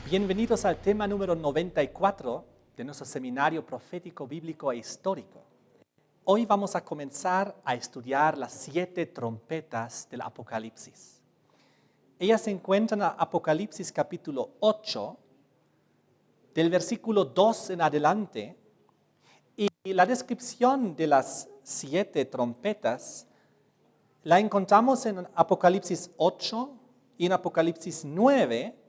Bienvenidos al tema número 94 de nuestro seminario profético, bíblico e histórico. Hoy vamos a comenzar a estudiar las 7 trompetas del Apocalipsis. Ellas se encuentran en Apocalipsis capítulo 8, del versículo 2 en adelante, y la descripción de las 7 trompetas la encontramos en Apocalipsis 8 y en Apocalipsis 9,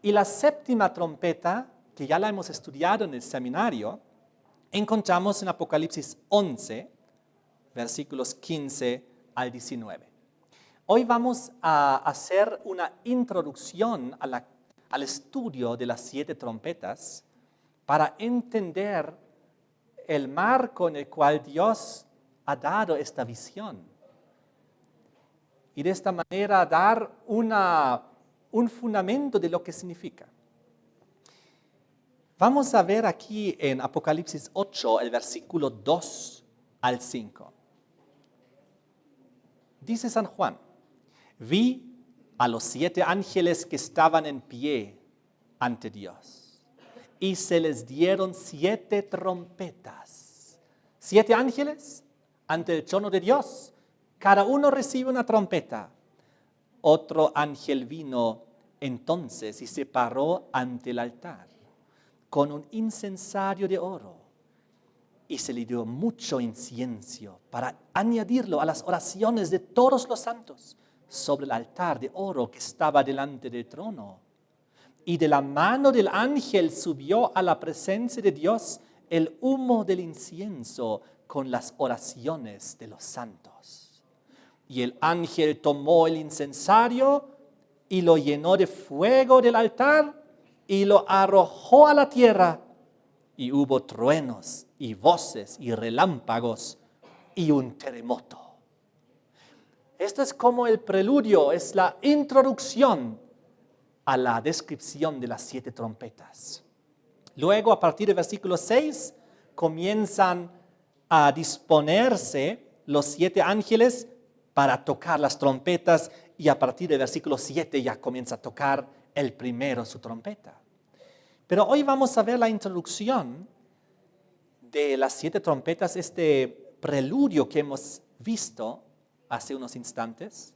y la 7ª trompeta, que ya la hemos estudiado en el seminario, encontramos en Apocalipsis 11, versículos 15 al 19. Hoy vamos a hacer una introducción al estudio de las 7 trompetas para entender el marco en el cual Dios ha dado esta visión. Y de esta manera dar un fundamento de lo que significa. Vamos a ver aquí en Apocalipsis 8, el versículo 2 al 5. Dice San Juan: vi a los 7 ángeles que estaban en pie ante Dios, y se les dieron 7 trompetas. 7 ángeles ante el trono de Dios, cada uno recibe una trompeta. Otro ángel vino entonces y se paró ante el altar con un incensario de oro, y se le dio mucho incienso para añadirlo a las oraciones de todos los santos sobre el altar de oro que estaba delante del trono. Y de la mano del ángel subió a la presencia de Dios el humo del incienso con las oraciones de los santos. Y el ángel tomó el incensario y lo llenó de fuego del altar y lo arrojó a la tierra. Y hubo truenos y voces y relámpagos y un terremoto. Esto es como el preludio, es la introducción a la descripción de las 7 trompetas. Luego, a partir del versículo 6, comienzan a disponerse los 7 ángeles para tocar las trompetas, y a partir del versículo 7 ya comienza a tocar el primero su trompeta. Pero hoy vamos a ver la introducción de las 7 trompetas, este preludio que hemos visto hace unos instantes.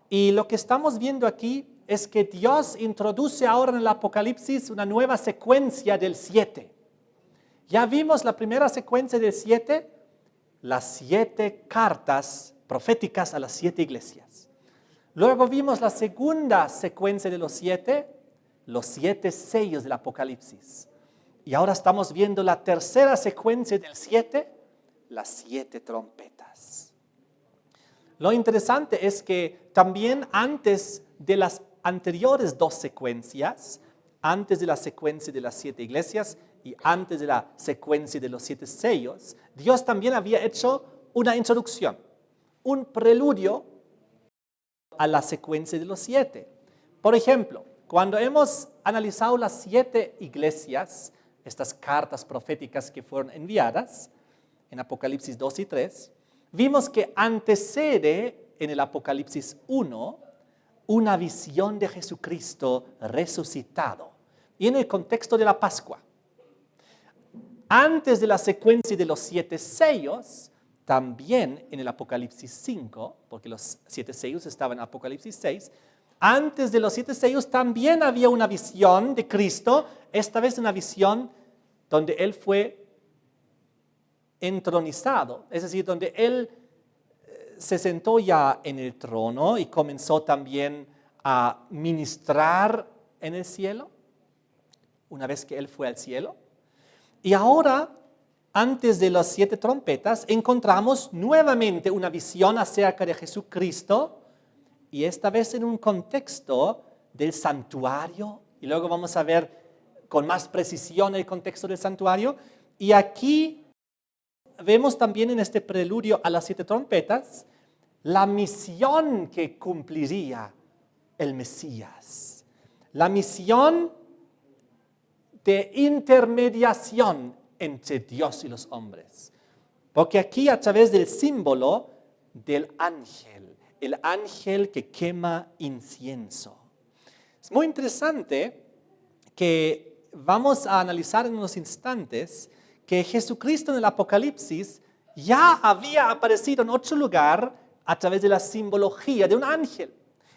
Y lo que estamos viendo aquí es que Dios introduce ahora en el Apocalipsis una nueva secuencia del 7. Ya vimos la primera secuencia del 7, las 7 cartas proféticas a las 7 iglesias. Luego vimos la segunda secuencia de los 7, los 7 sellos del Apocalipsis. Y ahora estamos viendo la tercera secuencia del 7, las 7 trompetas. Lo interesante es que también antes de las anteriores 2 secuencias, antes de la secuencia de las 7 iglesias y antes de la secuencia de los 7 sellos, Dios también había hecho una introducción, un preludio a la secuencia de los 7. Por ejemplo, cuando hemos analizado las 7 iglesias, estas cartas proféticas que fueron enviadas en Apocalipsis 2 y 3, vimos que antecede en el Apocalipsis 1 una visión de Jesucristo resucitado, y en el contexto de la Pascua. Antes de la secuencia de los 7 sellos, también en el Apocalipsis 5, porque los 7 sellos estaban en Apocalipsis 6, antes de los 7 sellos también había una visión de Cristo, esta vez una visión donde Él fue entronizado, es decir, donde Él se sentó ya en el trono y comenzó también a ministrar en el cielo, una vez que Él fue al cielo. Y ahora, antes de las 7 trompetas, encontramos nuevamente una visión acerca de Jesucristo, y esta vez en un contexto del santuario, y luego vamos a ver con más precisión el contexto del santuario. Y aquí vemos también en este preludio a las 7 trompetas la misión que cumpliría el Mesías, la misión de intermediación entre Dios y los hombres. Porque aquí, a través del símbolo del ángel, el ángel que quema incienso. Es muy interesante que vamos a analizar en unos instantes que Jesucristo en el Apocalipsis ya había aparecido en otro lugar a través de la simbología de un ángel.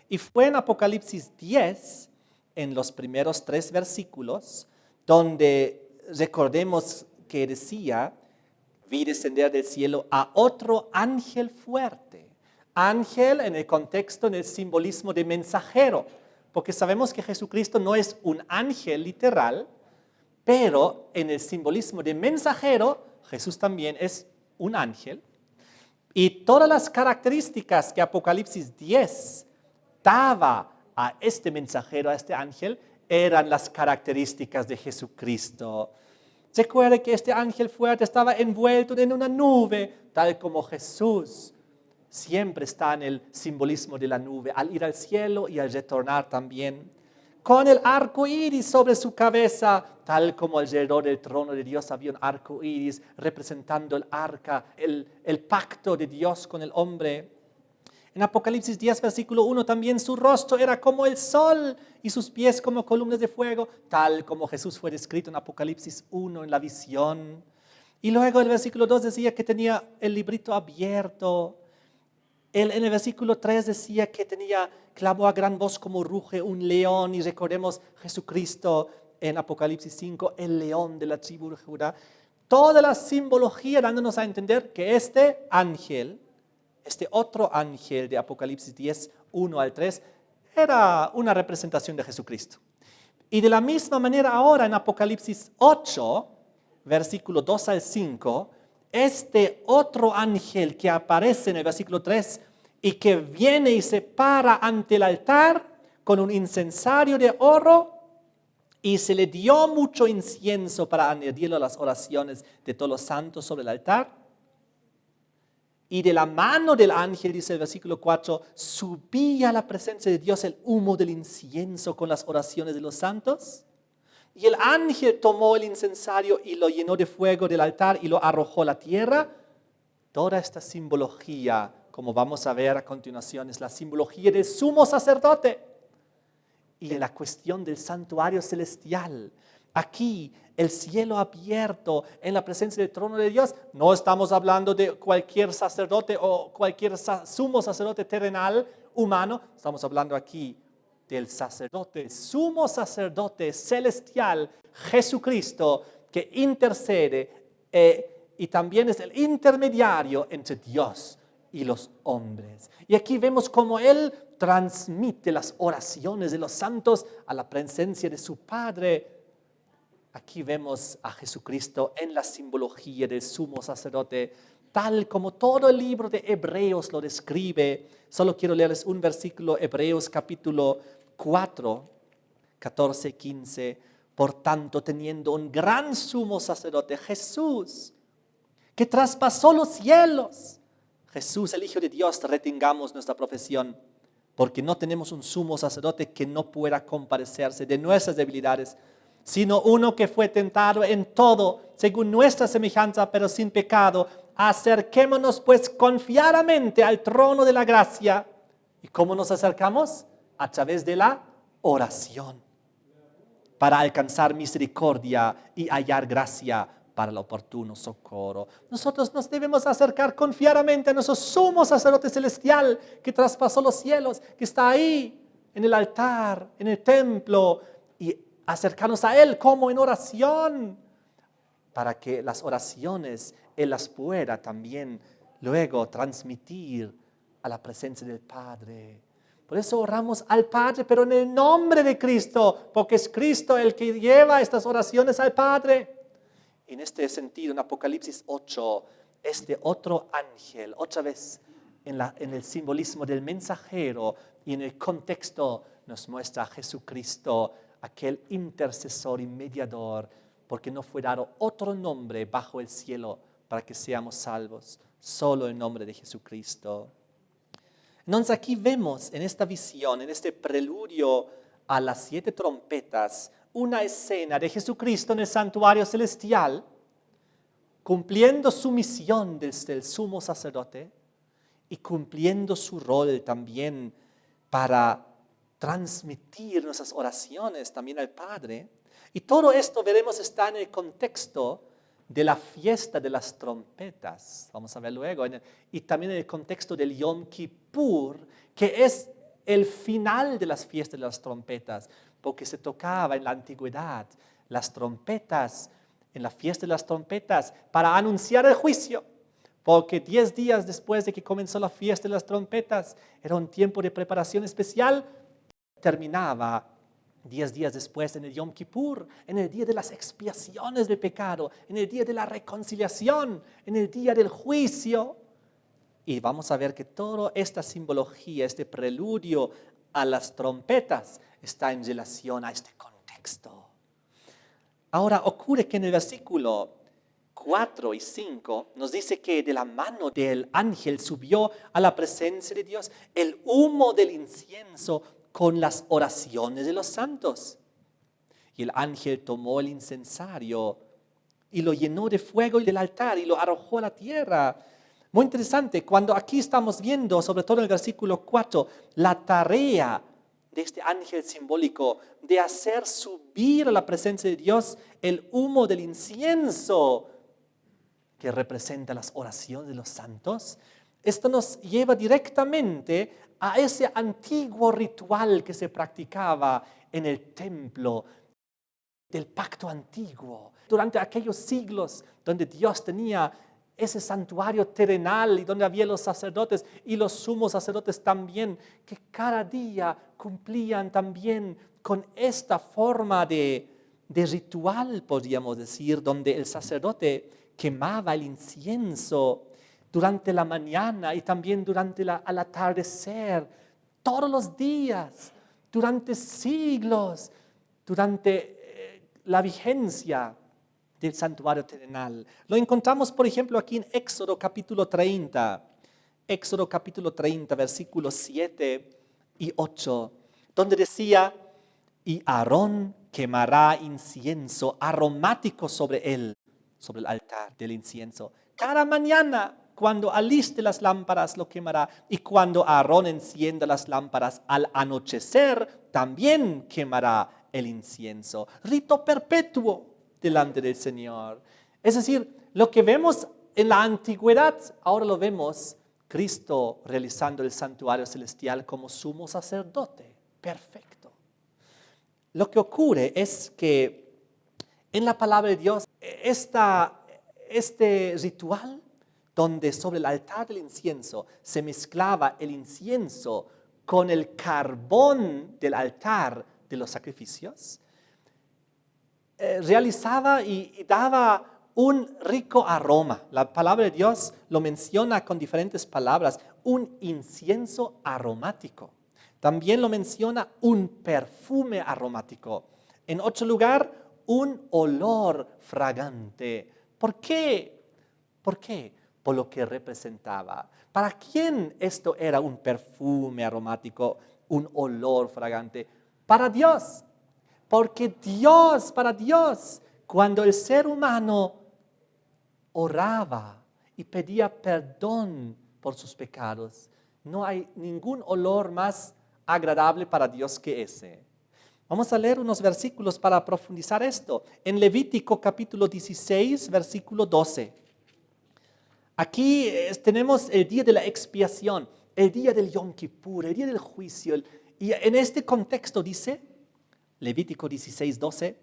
Y fue en Apocalipsis 10, en los primeros 3 versículos, donde recordemos que decía: vi descender del cielo a otro ángel fuerte. Ángel en el contexto, en el simbolismo de mensajero, porque sabemos que Jesucristo no es un ángel literal, pero en el simbolismo de mensajero, Jesús también es un ángel. Y todas las características que Apocalipsis 10 daba a este mensajero, a este ángel, eran las características de Jesucristo. Recuerde que este ángel fuerte estaba envuelto en una nube, tal como Jesús siempre está en el simbolismo de la nube, al ir al cielo y al retornar también. Con el arco iris sobre su cabeza, tal como alrededor del trono de Dios había un arco iris representando el arca, el pacto de Dios con el hombre. En Apocalipsis 10, versículo 1, también su rostro era como el sol y sus pies como columnas de fuego, tal como Jesús fue descrito en Apocalipsis 1 en la visión. Y luego el versículo 2 decía que tenía el librito abierto. En el versículo 3 decía que clamó a gran voz como ruge un león. Y recordemos Jesucristo en Apocalipsis 5, el león de la tribu de Judá. Toda la simbología dándonos a entender que este ángel, este otro ángel de Apocalipsis 10, 1 al 3, era una representación de Jesucristo. Y de la misma manera ahora en Apocalipsis 8, versículo 2 al 5, este otro ángel que aparece en el versículo 3 y que viene y se para ante el altar con un incensario de oro, y se le dio mucho incienso para añadirlo a las oraciones de todos los santos sobre el altar. Y de la mano del ángel, dice el versículo 4, subía a la presencia de Dios el humo del incienso con las oraciones de los santos. Y el ángel tomó el incensario y lo llenó de fuego del altar y lo arrojó a la tierra. Toda esta simbología, como vamos a ver a continuación, es la simbología del sumo sacerdote y de la cuestión del santuario celestial. Aquí, el cielo abierto en la presencia del trono de Dios. No estamos hablando de cualquier sacerdote o cualquier sumo sacerdote terrenal, humano. Estamos hablando aquí del sacerdote, el sumo sacerdote celestial, Jesucristo, que intercede y también es el intermediario entre Dios y los hombres. Y aquí vemos cómo Él transmite las oraciones de los santos a la presencia de su Padre. Aquí vemos a Jesucristo en la simbología del sumo sacerdote, tal como todo el libro de Hebreos lo describe. Solo quiero leerles un versículo, Hebreos capítulo 4, 14, 15. Por tanto, teniendo un gran sumo sacerdote, Jesús, que traspasó los cielos. Jesús, el Hijo de Dios, retengamos nuestra profesión, porque no tenemos un sumo sacerdote que no pueda compadecerse de nuestras debilidades, sino uno que fue tentado en todo, según nuestra semejanza, pero sin pecado. Acerquémonos pues confiadamente al trono de la gracia. ¿Y cómo nos acercamos? A través de la oración, para alcanzar misericordia y hallar gracia para el oportuno socorro. Nosotros nos debemos acercar confiadamente a nuestro sumo sacerdote celestial que traspasó los cielos, que está ahí en el altar, en el templo, y acercarnos a Él como en oración, para que las oraciones Él las pueda también luego transmitir a la presencia del Padre. Por eso oramos al Padre, pero en el nombre de Cristo, porque es Cristo el que lleva estas oraciones al Padre. En este sentido, en Apocalipsis 8, este otro ángel, otra vez en el simbolismo del mensajero y en el contexto, nos muestra a Jesucristo, aquel intercesor y mediador, porque no fue dado otro nombre bajo el cielo para que seamos salvos, solo el nombre de Jesucristo. Entonces aquí vemos en esta visión, en este preludio a las 7 trompetas, una escena de Jesucristo en el santuario celestial, cumpliendo su misión desde el sumo sacerdote y cumpliendo su rol también para transmitir nuestras oraciones también al Padre. Y todo esto veremos está en el contexto de la fiesta de las trompetas. Vamos a ver luego. Y también en el contexto del Yom Kippur, que es el final de las fiestas de las trompetas, porque se tocaba en la antigüedad las trompetas, en la fiesta de las trompetas, para anunciar el juicio. Porque 10 días después de que comenzó la fiesta de las trompetas, era un tiempo de preparación especial, terminaba 10 días después en el Yom Kippur, en el día de las expiaciones del pecado, en el día de la reconciliación, en el día del juicio. Y vamos a ver que toda esta simbología, este preludio a las trompetas, está en relación a este contexto. Ahora ocurre que en el versículo 4 y 5 nos dice que de la mano del ángel subió a la presencia de Dios el humo del incienso con las oraciones de los santos. Y el ángel tomó el incensario y lo llenó de fuego del altar y lo arrojó a la tierra. Muy interesante, cuando aquí estamos viendo, sobre todo en el versículo 4, la tarea de este ángel simbólico de hacer subir a la presencia de Dios el humo del incienso que representa las oraciones de los santos. Esto nos lleva directamente a ese antiguo ritual que se practicaba en el templo del pacto antiguo, durante aquellos siglos donde Dios tenía ese santuario terrenal y donde había los sacerdotes y los sumos sacerdotes también, que cada día cumplían también con esta forma de ritual, podríamos decir, donde el sacerdote quemaba el incienso durante la mañana y también durante al atardecer, todos los días, durante siglos, durante la vigencia del santuario terrenal. Lo encontramos, por ejemplo, aquí en Éxodo capítulo 30. Éxodo capítulo 30, versículos 7 y 8, donde decía, y Aarón quemará incienso aromático sobre él, sobre el altar del incienso. Cada mañana, cuando aliste las lámparas, lo quemará. Y cuando Aarón encienda las lámparas al anochecer, también quemará el incienso. Rito perpetuo delante del Señor. Es decir, lo que vemos en la antigüedad, ahora lo vemos Cristo realizando el santuario celestial como sumo sacerdote. Perfecto. Lo que ocurre es que en la palabra de Dios, este ritual donde sobre el altar del incienso se mezclaba el incienso con el carbón del altar de los sacrificios, realizaba y daba un rico aroma. La palabra de Dios lo menciona con diferentes palabras, un incienso aromático. También lo menciona un perfume aromático. En otro lugar, un olor fragante. ¿Por qué? ¿Por qué? Por lo que representaba. ¿Para quién esto era un perfume aromático, un olor fragante? Para Dios. Porque para Dios, cuando el ser humano oraba y pedía perdón por sus pecados, no hay ningún olor más agradable para Dios que ese. Vamos a leer unos versículos para profundizar esto. En Levítico capítulo 16, versículo 12. Aquí tenemos el día de la expiación, el día del Yom Kippur, el día del juicio. Y en este contexto dice, Levítico 16, 12,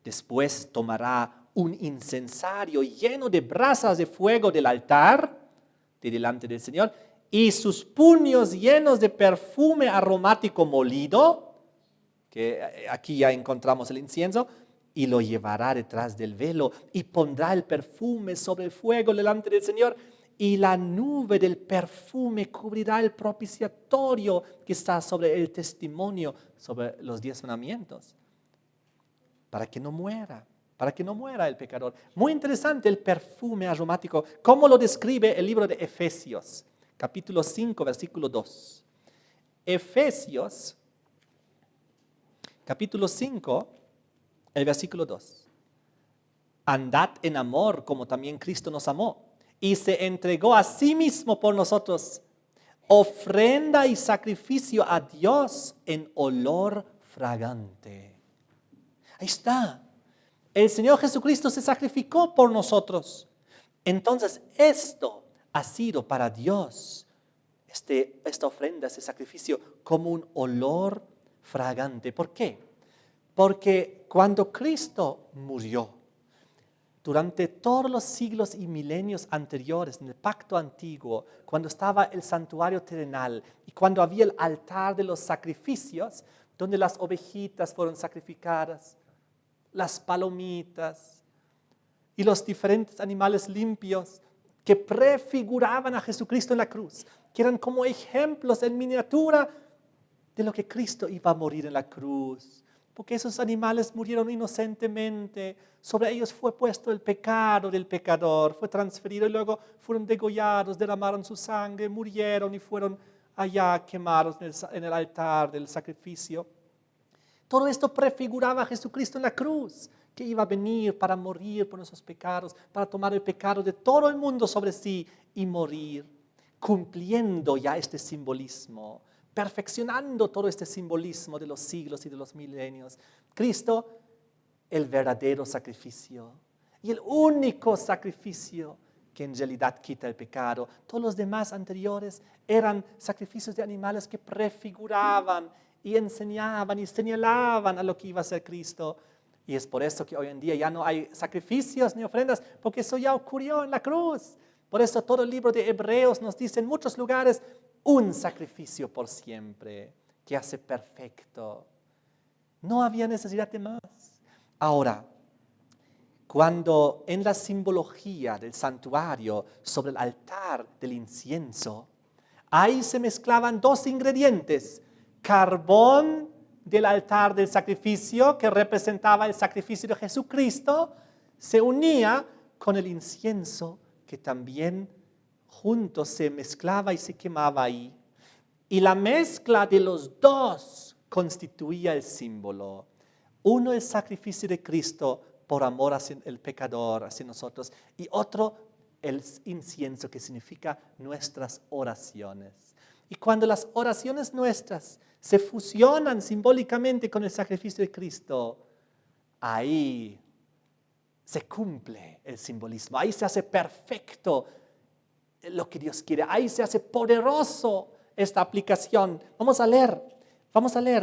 después tomará un incensario lleno de brasas de fuego del altar de delante del Señor y sus puños llenos de perfume aromático molido, que aquí ya encontramos el incienso, y lo llevará detrás del velo y pondrá el perfume sobre el fuego delante del Señor y la nube del perfume cubrirá el propiciatorio que está sobre el testimonio, sobre los 10 mandamientos, para que no muera el pecador. Muy interesante el perfume aromático, cómo lo describe el libro de Efesios, capítulo 5, versículo 2. Efesios, capítulo 5, el versículo 2. Andad en amor como también Cristo nos amó y se entregó a sí mismo por nosotros, ofrenda y sacrificio a Dios en olor fragante. Ahí está. El Señor Jesucristo se sacrificó por nosotros. Entonces esto ha sido para Dios, esta ofrenda, este sacrificio, como un olor fragante. ¿Por qué? Porque cuando Cristo murió, durante todos los siglos y milenios anteriores, en el pacto antiguo, cuando estaba el santuario terrenal y cuando había el altar de los sacrificios, donde las ovejitas fueron sacrificadas, las palomitas y los diferentes animales limpios que prefiguraban a Jesucristo en la cruz, que eran como ejemplos en miniatura de lo que Cristo iba a morir en la cruz. Porque esos animales murieron inocentemente, sobre ellos fue puesto el pecado del pecador, fue transferido y luego fueron degollados, derramaron su sangre, murieron y fueron allá quemados en el altar del sacrificio. Todo esto prefiguraba a Jesucristo en la cruz, que iba a venir para morir por nuestros pecados, para tomar el pecado de todo el mundo sobre sí y morir, cumpliendo ya este simbolismo, perfeccionando todo este simbolismo de los siglos y de los milenios. Cristo, el verdadero sacrificio y el único sacrificio que en realidad quita el pecado. Todos los demás anteriores eran sacrificios de animales que prefiguraban y enseñaban y señalaban a lo que iba a ser Cristo. Y es por eso que hoy en día ya no hay sacrificios ni ofrendas, porque eso ya ocurrió en la cruz. Por eso todo el libro de Hebreos nos dice en muchos lugares, un sacrificio por siempre que hace perfecto. No había necesidad de más. Ahora, cuando en la simbología del santuario sobre el altar del incienso, ahí se mezclaban dos ingredientes, carbón del altar del sacrificio que representaba el sacrificio de Jesucristo, se unía con el incienso que también juntos se mezclaba y se quemaba ahí. Y la mezcla de los dos constituía el símbolo. Uno, el sacrificio de Cristo por amor hacia el pecador, hacia nosotros. Y otro, el incienso, que significa nuestras oraciones. Y cuando las oraciones nuestras se fusionan simbólicamente con el sacrificio de Cristo, ahí se cumple el simbolismo. Ahí se hace perfecto lo que Dios quiere. Ahí se hace poderoso esta aplicación. Vamos a leer.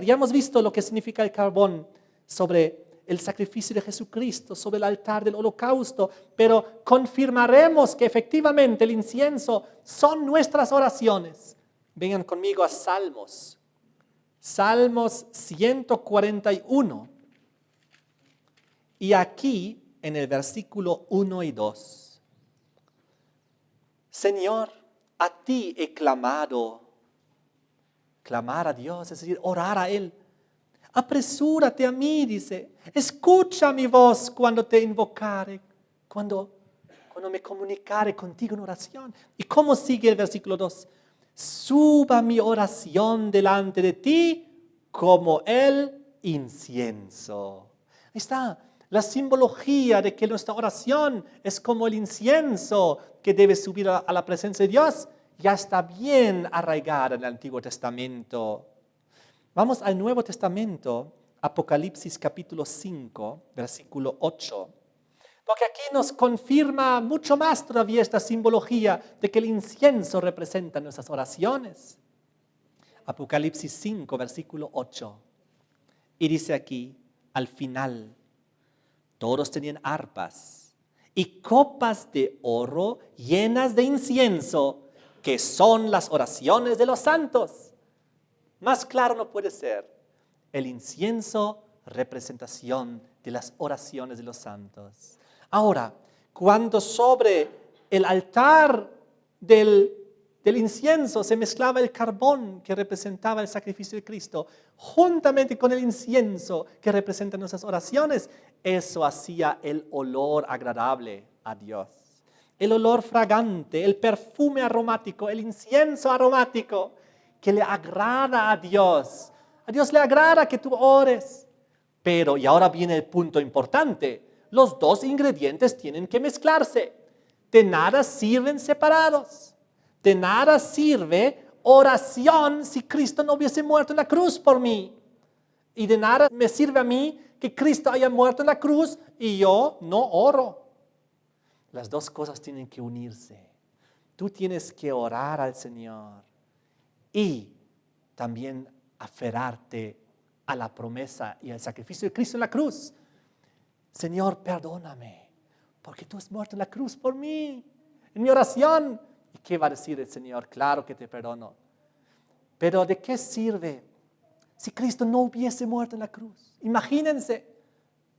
Ya hemos visto lo que significa el carbón sobre el sacrificio de Jesucristo, sobre el altar del holocausto, pero confirmaremos que efectivamente el incienso son nuestras oraciones. Vengan conmigo a Salmos. Salmos 141. Y aquí, en el versículo 1 y 2. Señor, a ti he clamado. Clamar a Dios, es decir, orar a Él. Apresúrate a mí, dice. Escucha mi voz cuando te invocare, cuando me comunicare contigo en oración. ¿Y cómo sigue el versículo 2? Suba mi oración delante de ti como el incienso. Ahí está. La simbología de que nuestra oración es como el incienso que debe subir a la presencia de Dios, ya está bien arraigada en el Antiguo Testamento. Vamos al Nuevo Testamento, Apocalipsis capítulo 5, versículo 8. Porque aquí nos confirma mucho más todavía esta simbología de que el incienso representa nuestras oraciones. Apocalipsis 5, versículo 8. Y dice aquí, al final, todos tenían arpas y copas de oro llenas de incienso, que son las oraciones de los santos. Más claro no puede ser. El incienso, representación de las oraciones de los santos. Ahora, cuando sobre el altar del incienso se mezclaba el carbón que representaba el sacrificio de Cristo, juntamente con el incienso que representa nuestras oraciones, eso hacía el olor agradable a Dios. El olor fragante, el perfume aromático, el incienso aromático que le agrada a Dios. A Dios le agrada que tú ores. Pero, y ahora viene el punto importante, los dos ingredientes tienen que mezclarse. De nada sirven separados. De nada sirve oración si Cristo no hubiese muerto en la cruz por mí. Y de nada me sirve a mí que Cristo haya muerto en la cruz y yo no oro. Las dos cosas tienen que unirse. Tú tienes que orar al Señor y también aferrarte a la promesa y al sacrificio de Cristo en la cruz. Señor, perdóname, porque tú has muerto en la cruz por mí, en mi oración. ¿Y qué va a decir el Señor? Claro que te perdono. Pero ¿de qué sirve si Cristo no hubiese muerto en la cruz? Imagínense,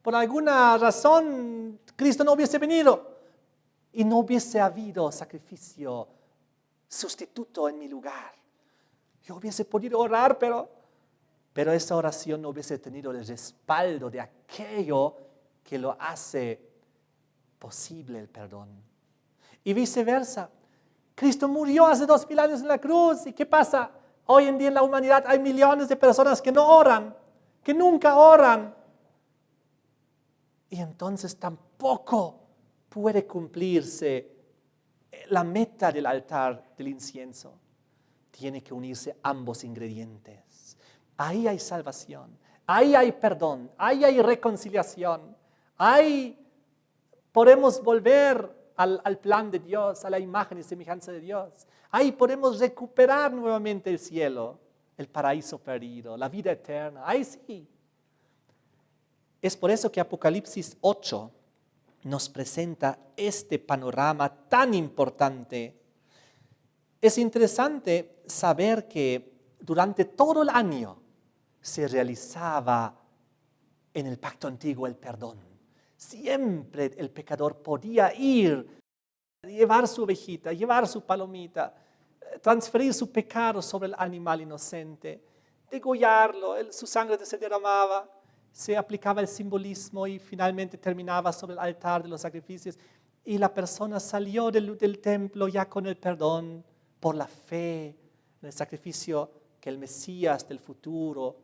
por alguna razón Cristo no hubiese venido y no hubiese habido sacrificio sustituto en mi lugar. Yo hubiese podido orar, pero esa oración no hubiese tenido el respaldo de aquello que lo hace posible el perdón. Y viceversa. Cristo murió hace 2000 años en la cruz. ¿Y qué pasa? Hoy en día en la humanidad hay millones de personas que no oran, que nunca oran. Y entonces tampoco puede cumplirse la meta del altar del incienso. Tiene que unirse ambos ingredientes. Ahí hay salvación, ahí hay perdón, ahí hay reconciliación, ahí podemos volver al plan de Dios, a la imagen y semejanza de Dios. Ahí podemos recuperar nuevamente el cielo, el paraíso perdido, la vida eterna. Ahí sí. Es por eso que Apocalipsis 8 nos presenta este panorama tan importante. Es interesante saber que durante todo el año se realizaba en el pacto antiguo el perdón. Siempre el pecador podía ir, llevar su ovejita, llevar su palomita, transferir su pecado sobre el animal inocente, degollarlo, su sangre se derramaba, se aplicaba el simbolismo y finalmente terminaba sobre el altar de los sacrificios. Y la persona salió del templo ya con el perdón por la fe en el sacrificio que el Mesías del futuro,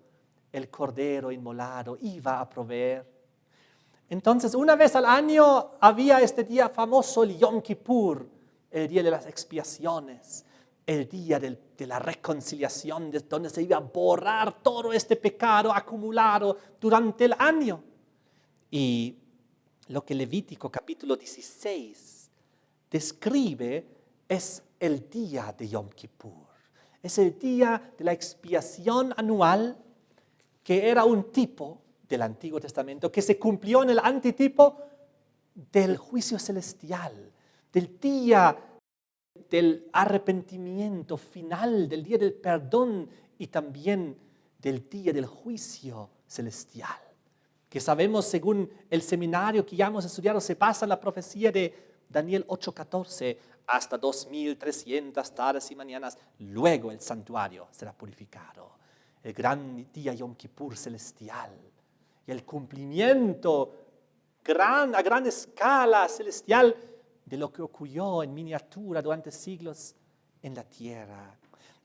el Cordero inmolado, iba a proveer. Entonces, una vez al año había este día famoso, el Yom Kippur, el día de las expiaciones, el día de la reconciliación, donde se iba a borrar todo este pecado acumulado durante el año. Y lo que Levítico capítulo 16 describe es el día de Yom Kippur. Es el día de la expiación anual, que era un tipo del Antiguo Testamento, que se cumplió en el antitipo del juicio celestial, del día del arrepentimiento final, del día del perdón y también del día del juicio celestial. Que sabemos, según el seminario que ya hemos estudiado, se basa en la profecía de Daniel 8:14, hasta 2300 tardes y mañanas, luego el santuario será purificado. El gran día Yom Kippur celestial y el cumplimiento a gran escala celestial de lo que ocurrió en miniatura durante siglos en la tierra.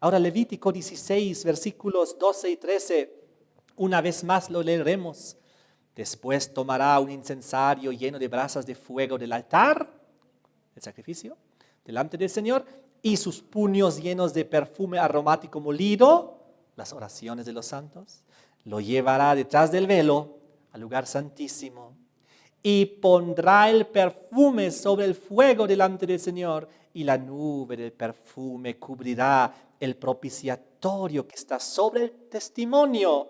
Ahora Levítico 16, versículos 12 y 13, una vez más lo leeremos. Después tomará un incensario lleno de brasas de fuego del altar, el sacrificio, delante del Señor, y sus puños llenos de perfume aromático molido, las oraciones de los santos, lo llevará detrás del velo al lugar santísimo y pondrá el perfume sobre el fuego delante del Señor, y la nube del perfume cubrirá el propiciatorio que está sobre el testimonio,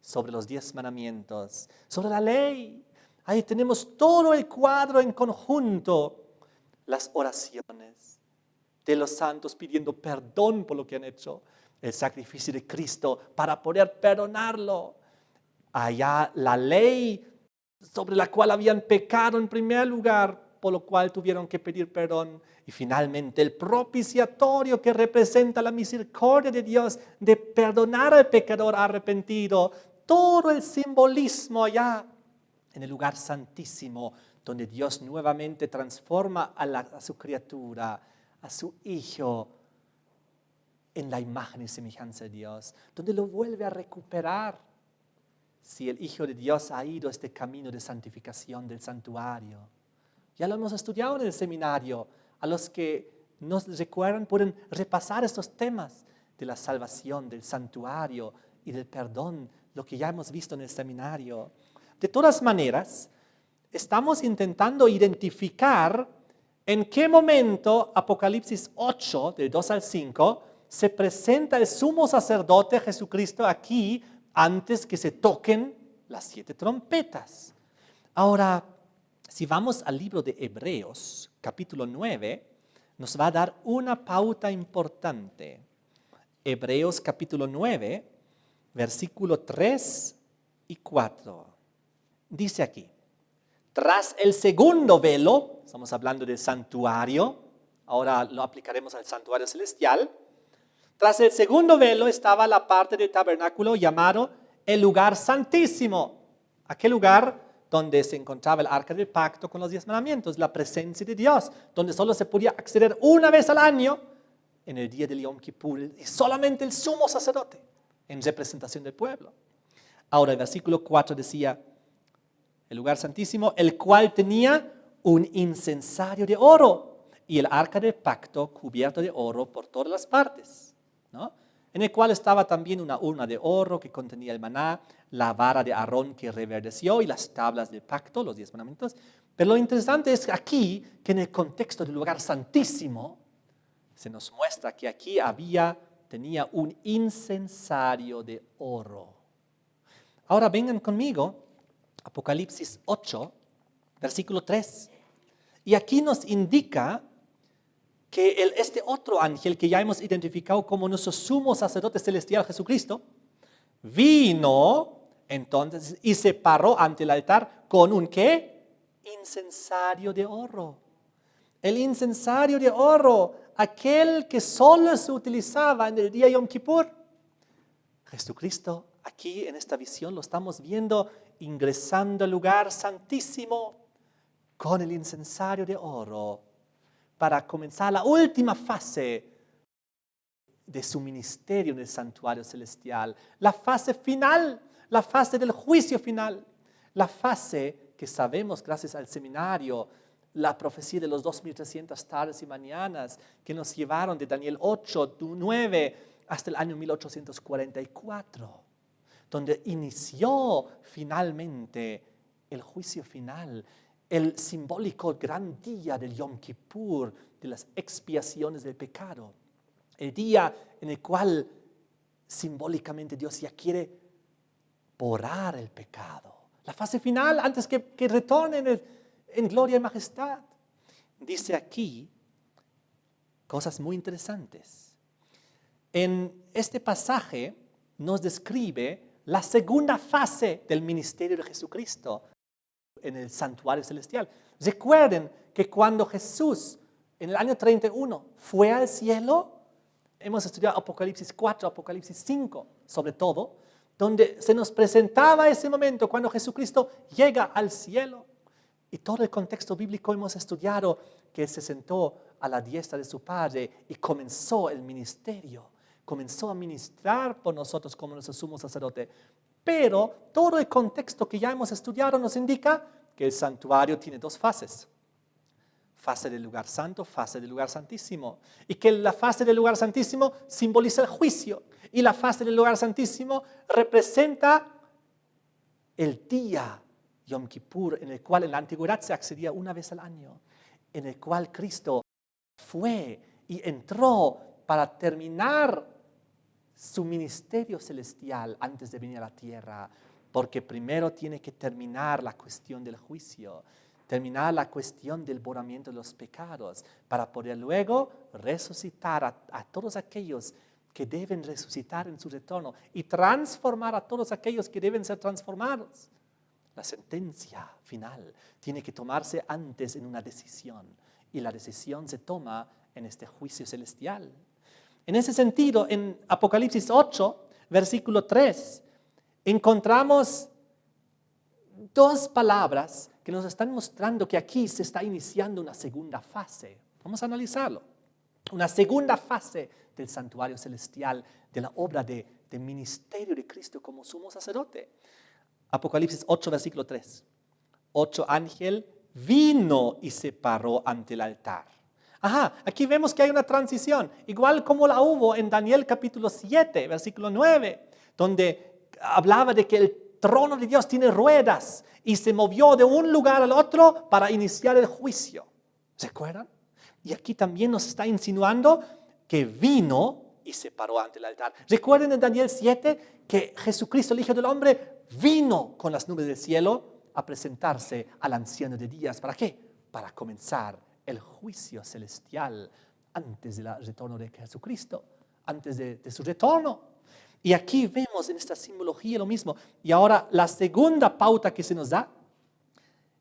sobre los 10 mandamientos, sobre la ley. Ahí tenemos todo el cuadro en conjunto, las oraciones de los santos pidiendo perdón por lo que han hecho, el sacrificio de Cristo para poder perdonarlo. Allá la ley sobre la cual habían pecado en primer lugar, por lo cual tuvieron que pedir perdón. Y finalmente el propiciatorio, que representa la misericordia de Dios de perdonar al pecador arrepentido. Todo el simbolismo allá en el lugar santísimo, donde Dios nuevamente transforma a su criatura, a su hijo, en la imagen y semejanza de Dios, donde lo vuelve a recuperar. Si el Hijo de Dios ha ido este camino de santificación del santuario, ya lo hemos estudiado en el seminario. A los que nos recuerdan pueden repasar estos temas. de la salvación, del santuario y del perdón, lo que ya hemos visto en el seminario. De todas maneras, estamos intentando identificar en qué momento Apocalipsis 8, del 2 al 5, se presenta el sumo sacerdote Jesucristo aquí antes que se toquen las 7 trompetas. Ahora, si vamos al libro de Hebreos, capítulo 9, nos va a dar una pauta importante. Hebreos capítulo 9, versículo 3 y 4. Dice aquí, tras el segundo velo, estamos hablando del santuario, ahora lo aplicaremos al santuario celestial, tras el segundo velo estaba la parte del tabernáculo llamado el lugar santísimo, aquel lugar donde se encontraba el arca del pacto con los 10 mandamientos, la presencia de Dios, donde solo se podía acceder una vez al año en el día del Yom Kippur, y solamente el sumo sacerdote en representación del pueblo. Ahora el versículo 4 decía, el lugar santísimo, el cual tenía un incensario de oro y el arca del pacto cubierto de oro por todas las partes, ¿no? En el cual estaba también una urna de oro que contenía el maná, la vara de Aarón que reverdeció y las tablas del pacto, los 10 mandamientos. Pero lo interesante es aquí que en el contexto del lugar santísimo se nos muestra que aquí tenía un incensario de oro. Ahora vengan conmigo, Apocalipsis 8, versículo 3. Y aquí nos indica que este otro ángel que ya hemos identificado como nuestro sumo sacerdote celestial Jesucristo, vino entonces y se paró ante el altar con un ¿qué? Incensario de oro. El incensario de oro, aquel que solo se utilizaba en el día Yom Kippur. Jesucristo, aquí en esta visión lo estamos viendo ingresando al lugar santísimo con el incensario de oro para comenzar la última fase de su ministerio en el santuario celestial, la fase final, la fase del juicio final, la fase que sabemos gracias al seminario, la profecía de los 2300 tardes y mañanas que nos llevaron de Daniel 8, 9 hasta el año 1844, donde inició finalmente el juicio final, el simbólico gran día del Yom Kippur, de las expiaciones del pecado, el día en el cual simbólicamente Dios ya quiere borrar el pecado, la fase final antes que retorne en gloria y majestad. Dice aquí cosas muy interesantes. En este pasaje nos describe la segunda fase del ministerio de Jesucristo en el santuario celestial. Recuerden que cuando Jesús en el año 31 fue al cielo, hemos estudiado Apocalipsis 4, Apocalipsis 5, sobre todo, donde se nos presentaba ese momento cuando Jesucristo llega al cielo. Y todo el contexto bíblico hemos estudiado que se sentó a la diestra de su Padre y comenzó el ministerio. Comenzó a ministrar por nosotros como nuestro sumo sacerdote. Pero todo el contexto que ya hemos estudiado nos indica que el santuario tiene 2 fases. Fase del lugar santo, fase del lugar santísimo. Y que la fase del lugar santísimo simboliza el juicio. Y la fase del lugar santísimo representa el día Yom Kippur, en el cual en la antigüedad se accedía una vez al año, en el cual Cristo fue y entró para terminar su ministerio celestial antes de venir a la tierra, porque primero tiene que terminar la cuestión del juicio, terminar la cuestión del borramiento de los pecados, para poder luego resucitar a todos aquellos que deben resucitar en su retorno y transformar a todos aquellos que deben ser transformados. La sentencia final tiene que tomarse antes en una decisión, y la decisión se toma en este juicio celestial. En ese sentido, en Apocalipsis 8, versículo 3, encontramos 2 palabras que nos están mostrando que aquí se está iniciando una segunda fase. Vamos a analizarlo. Una segunda fase del santuario celestial, de la obra de ministerio de Cristo como sumo sacerdote. Apocalipsis 8, versículo 3. 8 ángel vino y se paró ante el altar. Aquí vemos que hay una transición, igual como la hubo en Daniel capítulo 7, versículo 9, donde hablaba de que el trono de Dios tiene ruedas y se movió de un lugar al otro para iniciar el juicio. ¿Se acuerdan? Y aquí también nos está insinuando que vino y se paró ante el altar. Recuerden en Daniel 7 que Jesucristo, el Hijo del Hombre, vino con las nubes del cielo a presentarse al anciano de días. ¿Para qué? Para comenzar el juicio celestial antes del retorno de Jesucristo, antes de su retorno. Y aquí vemos en esta simbología lo mismo. Y ahora la segunda pauta que se nos da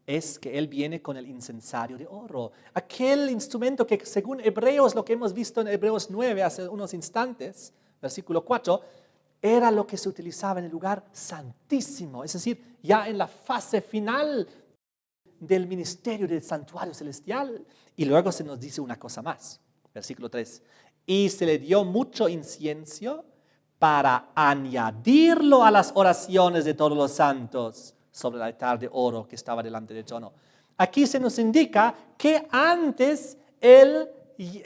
es que Él viene con el incensario de oro. Aquel instrumento que según Hebreos, lo que hemos visto en Hebreos 9 hace unos instantes, versículo 4, era lo que se utilizaba en el lugar santísimo. Es decir, ya en la fase final del ministerio del santuario celestial. Y luego se nos dice una cosa más. Versículo 3. Y se le dio mucho incienso para añadirlo a las oraciones de todos los santos sobre el altar de oro que estaba delante del trono. Aquí se nos indica que antes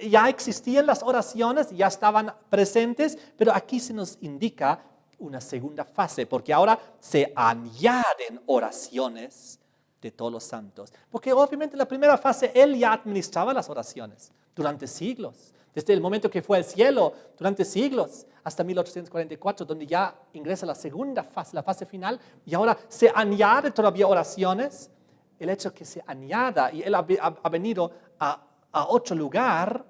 ya existían las oraciones, ya estaban presentes, pero aquí se nos indica una segunda fase, porque ahora se añaden oraciones de todos los santos. Porque obviamente en la primera fase Él ya administraba las oraciones durante siglos. Desde el momento que fue al cielo, durante siglos, hasta 1844, donde ya ingresa la segunda fase, la fase final, y ahora se añade todavía oraciones. El hecho que se añada, y Él ha venido a otro lugar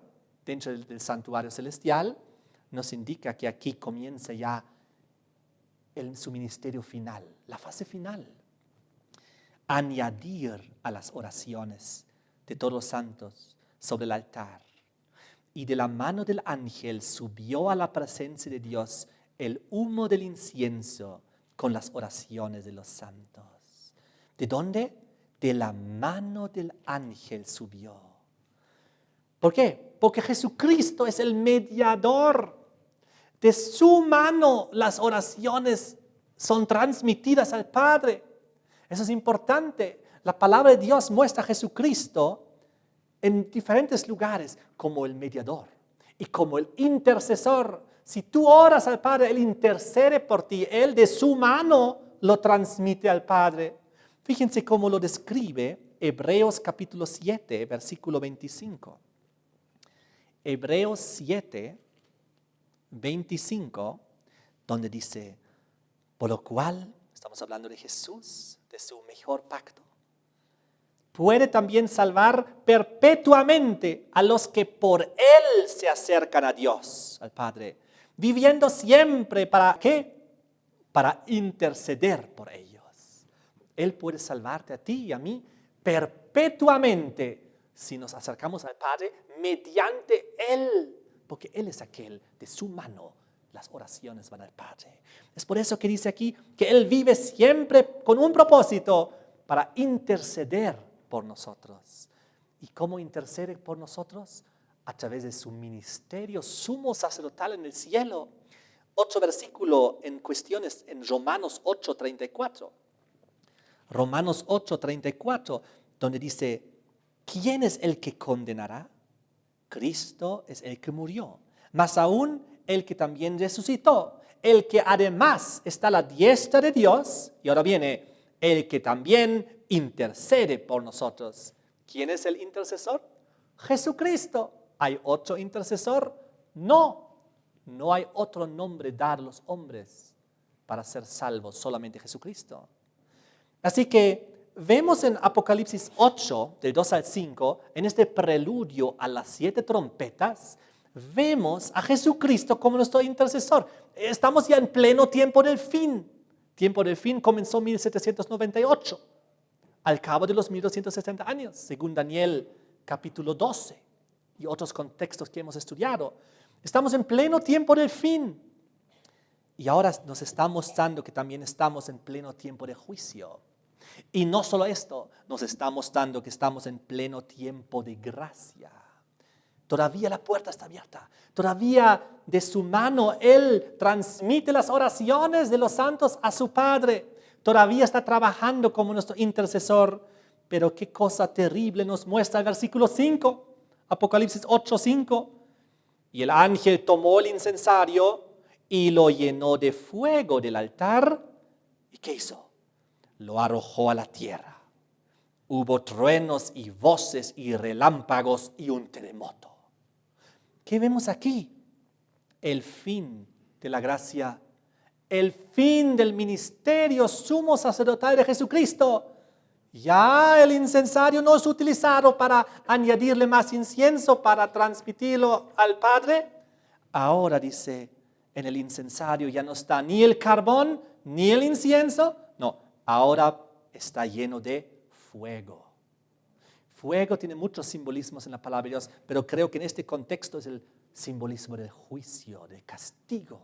dentro del santuario celestial, nos indica que aquí comienza ya su ministerio final, la fase final. Añadir a las oraciones de todos los santos sobre el altar. Y de la mano del ángel subió a la presencia de Dios el humo del incienso con las oraciones de los santos. ¿De dónde? De la mano del ángel subió. ¿Por qué? Porque Jesucristo es el mediador. De su mano las oraciones son transmitidas al Padre. Eso es importante. La palabra de Dios muestra a Jesucristo en diferentes lugares como el mediador y como el intercesor. Si tú oras al Padre, Él intercede por ti. Él de su mano lo transmite al Padre. Fíjense cómo lo describe Hebreos capítulo 7, versículo 25. Hebreos 7, 25, donde dice, por lo cual, estamos hablando de Jesús, de su mejor pacto, puede también salvar perpetuamente a los que por Él se acercan a Dios, al Padre, viviendo siempre, ¿para qué? Para interceder por ellos. Él puede salvarte a ti y a mí perpetuamente si nos acercamos al Padre mediante Él, porque Él es aquel de su mano. Las oraciones van al Padre. Es por eso que dice aquí que Él vive siempre con un propósito para interceder por nosotros. ¿Y cómo intercede por nosotros? A través de su ministerio sumo sacerdotal en el cielo. Otro versículo en cuestiones en Romanos 8:34. Romanos 8:34, donde dice, ¿quién es el que condenará? Cristo es el que murió, más aún el que también resucitó, el que además está a la diestra de Dios, y ahora viene, el que también intercede por nosotros. ¿Quién es el intercesor? Jesucristo. ¿Hay otro intercesor? No hay otro nombre dado a los hombres para ser salvos, solamente Jesucristo. Así que vemos en Apocalipsis 8, del 2 al 5, en este preludio a las 7 trompetas, vemos a Jesucristo como nuestro intercesor. Estamos ya en pleno tiempo del fin. Tiempo del fin comenzó en 1798, al cabo de los 1260 años, según Daniel capítulo 12 y otros contextos que hemos estudiado. Estamos en pleno tiempo del fin. Y ahora nos está mostrando que también estamos en pleno tiempo de juicio. Y no solo esto, nos está mostrando que estamos en pleno tiempo de gracia. Todavía la puerta está abierta. Todavía de su mano Él transmite las oraciones de los santos a su Padre. Todavía está trabajando como nuestro intercesor. Pero qué cosa terrible nos muestra el versículo 5. Apocalipsis 8:5. Y el ángel tomó el incensario y lo llenó de fuego del altar. ¿Y qué hizo? Lo arrojó a la tierra. Hubo truenos y voces y relámpagos y un terremoto. ¿Qué vemos aquí? El fin de la gracia, el fin del ministerio sumo sacerdotal de Jesucristo. Ya el incensario no es utilizado para añadirle más incienso, para transmitirlo al Padre. Ahora dice, en el incensario ya no está ni el carbón, ni el incienso. No, ahora está lleno de fuego. Fuego tiene muchos simbolismos en la palabra de Dios, pero creo que en este contexto es el simbolismo del juicio, del castigo,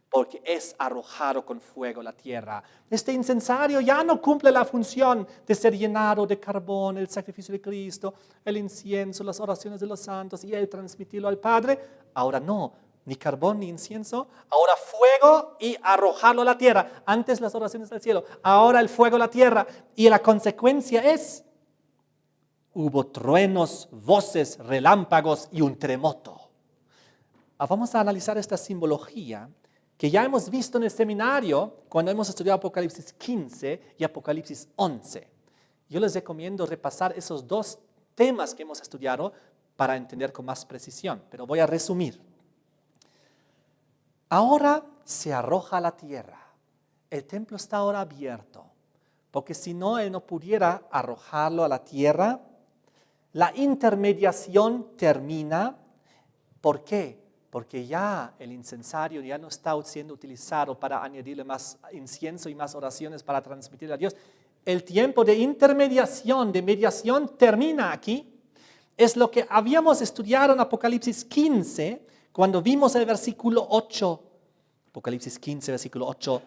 porque es arrojado con fuego a la tierra. Este incensario ya no cumple la función de ser llenado de carbón, el sacrificio de Cristo, el incienso, las oraciones de los santos y el transmitirlo al Padre. Ahora no, ni carbón ni incienso, ahora fuego y arrojarlo a la tierra. Antes las oraciones del cielo, ahora el fuego a la tierra. Y la consecuencia es, hubo truenos, voces, relámpagos y un terremoto. Vamos a analizar esta simbología que ya hemos visto en el seminario cuando hemos estudiado Apocalipsis 15 y Apocalipsis 11. Yo les recomiendo repasar esos dos temas que hemos estudiado para entender con más precisión, pero voy a resumir. Ahora se arroja a la tierra. El templo está ahora abierto, porque si no, él no pudiera arrojarlo a la tierra. La intermediación termina. ¿Por qué? Porque ya el incensario ya no está siendo utilizado para añadirle más incienso y más oraciones para transmitir a Dios. El tiempo de intermediación, de mediación, termina aquí. Es lo que habíamos estudiado en Apocalipsis 15, cuando vimos el versículo 8. Apocalipsis 15, versículo 8,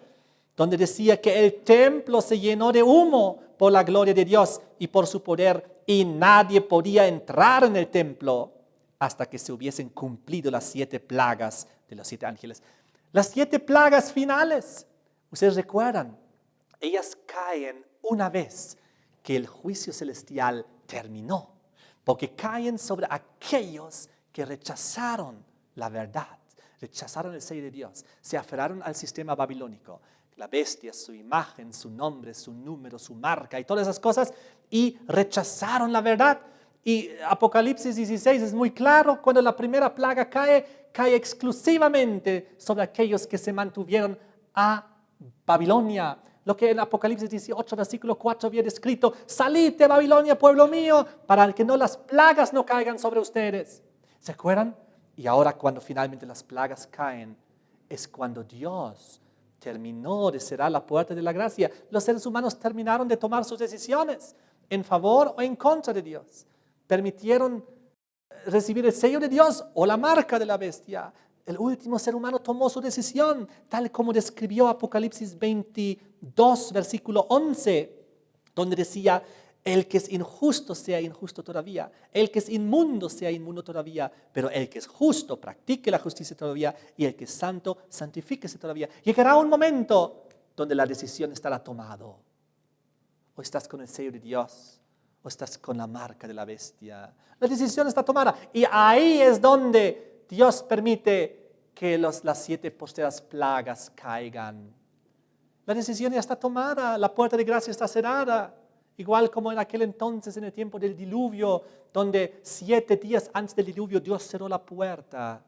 donde decía que el templo se llenó de humo por la gloria de Dios y por su poder, y nadie podía entrar en el templo hasta que se hubiesen cumplido las 7 plagas de los 7 ángeles. Las 7 plagas finales, ustedes recuerdan, ellas caen una vez que el juicio celestial terminó, porque caen sobre aquellos que rechazaron la verdad, rechazaron el sello de Dios, se aferraron al sistema babilónico, la bestia, su imagen, su nombre, su número, su marca y todas esas cosas, y rechazaron la verdad. Y Apocalipsis 16 es muy claro, cuando la primera plaga cae exclusivamente sobre aquellos que se mantuvieron a Babilonia. Lo que en Apocalipsis 18, versículo 4 había descrito, salid de Babilonia, pueblo mío, para que no las plagas no caigan sobre ustedes. ¿Se acuerdan? Y ahora cuando finalmente las plagas caen, es cuando Dios terminó de cerrar la puerta de la gracia. Los seres humanos terminaron de tomar sus decisiones en favor o en contra de Dios. Permitieron recibir el sello de Dios o la marca de la bestia. El último ser humano tomó su decisión, tal como describió Apocalipsis 22, versículo 11, donde decía, el que es injusto sea injusto todavía, el que es inmundo sea inmundo todavía, pero el que es justo practique la justicia todavía, y el que es santo santifíquese todavía. Llegará un momento donde la decisión estará tomada. O estás con el sello de Dios, o estás con la marca de la bestia. La decisión está tomada, y ahí es donde Dios permite que las 7 posteras plagas caigan. La decisión ya está tomada, la puerta de gracia está cerrada. Igual como en aquel entonces, en el tiempo del diluvio, donde 7 días antes del diluvio Dios cerró la puerta.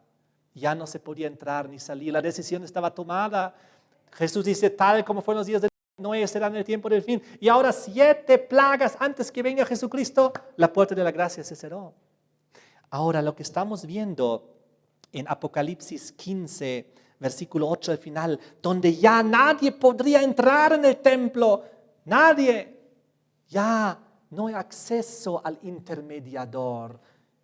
Ya no se podía entrar ni salir, la decisión estaba tomada. Jesús dice, tal como fueron los días de Noé, será en el tiempo del fin. Y ahora 7 plagas antes que venga Jesucristo, la puerta de la gracia se cerró. Ahora lo que estamos viendo en Apocalipsis 15, versículo 8 al final, donde ya nadie podría entrar en el templo, nadie. Ya no hay acceso al intermediador.